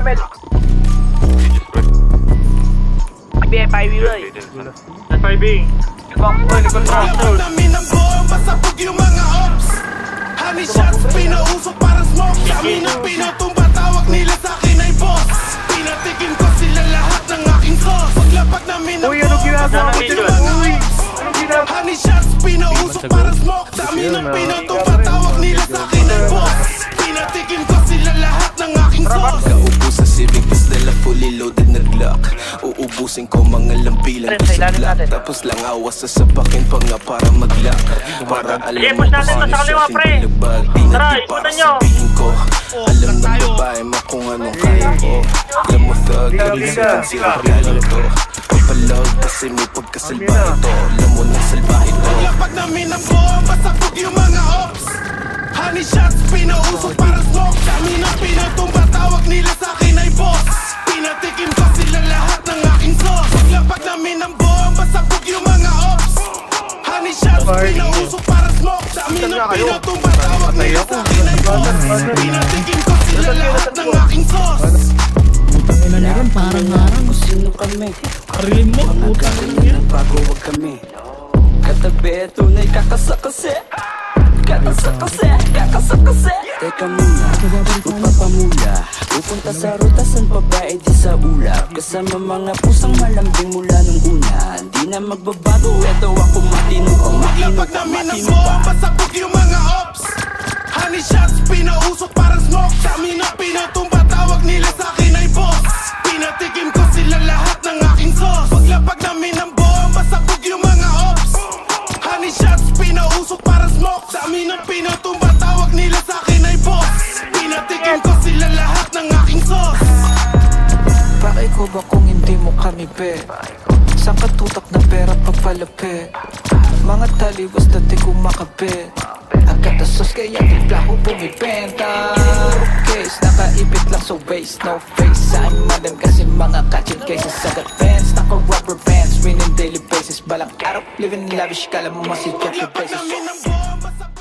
Mel. BFIV boy. FIB. Lapag namin ang buong pasabog yung mga ops. Honey shots, pinausok para smoke. Kami na pinutumba, tawag nila sa'kin ay boss. Pinatikim ko sila lahat ng aking sauce. Paglapag namin ang buong pasabog yung mga ops. Honey shots, pinausok para smoke. Kami na pinutumba, tawag nila sa'kin ay boss. Pinatikim ko sila lahat ng aking sauce. Kaupo sa Civic Bus dala fully loaded na Glock. Uubusin ko mga lampilan ko sa black. Tapos lang awas sa sapakin pa nga para mag-lock. Para alam mo kung ano siya tinilabag. Di na di para sabihin ko. Alam ng babae mo kung anong kaya ko. Alam mo thug, nag-isipan sila galing to. Papalog kasi may pagkasalbahe to. Alam mo ng salbahe to. Lapag namin ang buong pasabog yung mga ops. Honey shots, pinausok para smoke. Kami na pinatumba, tawag nila sa'kin ay boss. Pinatikim ko sila lahat ng aking sauce. Paglapag namin ang buong pasabog yung mga ops. Honey shots, pinausok para smoke. Kami na pinatumba, tawag nila sa'kin ay boss. Pinatikim ko sila lahat ng aking sauce. Ina na rin, parang harang. Kung sino kami, Karilin mo, mga putang ina galing yan. ng bago wag kami. Katabi, tunay kakasakase. Kakasakase, kakasakase. Teka muna, magpapamula. Pupunta sa rutasan babae di sa ulap. Kasama mga pusang malambing mula nung una. Di na magbabago, eto ako matino pa, matino Lapag pa, namin ang matino pa. buong pasabog yung mga ops. Honey shots, pinausok para smoke. Kami na pinatumba, tawag nila sa'kin ay boss. Pinatikim ko sila lahat ng aking sauce. Paglapag namin ang buong pasabog yung mga ops. Honey shots, pinausok para smoke. Kami na pinatumba, tawag nila sa'kin ay boss. Pinatikim ko sila lahat ng aking sauce. Pakay ko ba kung hindi mo kami be? Saan ka tutak na pera papalapit? Mga taliwas na di ko makabit. Agad asos kaya bigla ko bumibenta. Case, nakaipit lang sa waist, no face. Saan madam kasi mga kachin cases. Sagat pants, naka rubber bands. Winning daily basis, balang araw, living lavish. Kala mo masih Jeffrey Paglapag Bezos. namin ang buong pasabog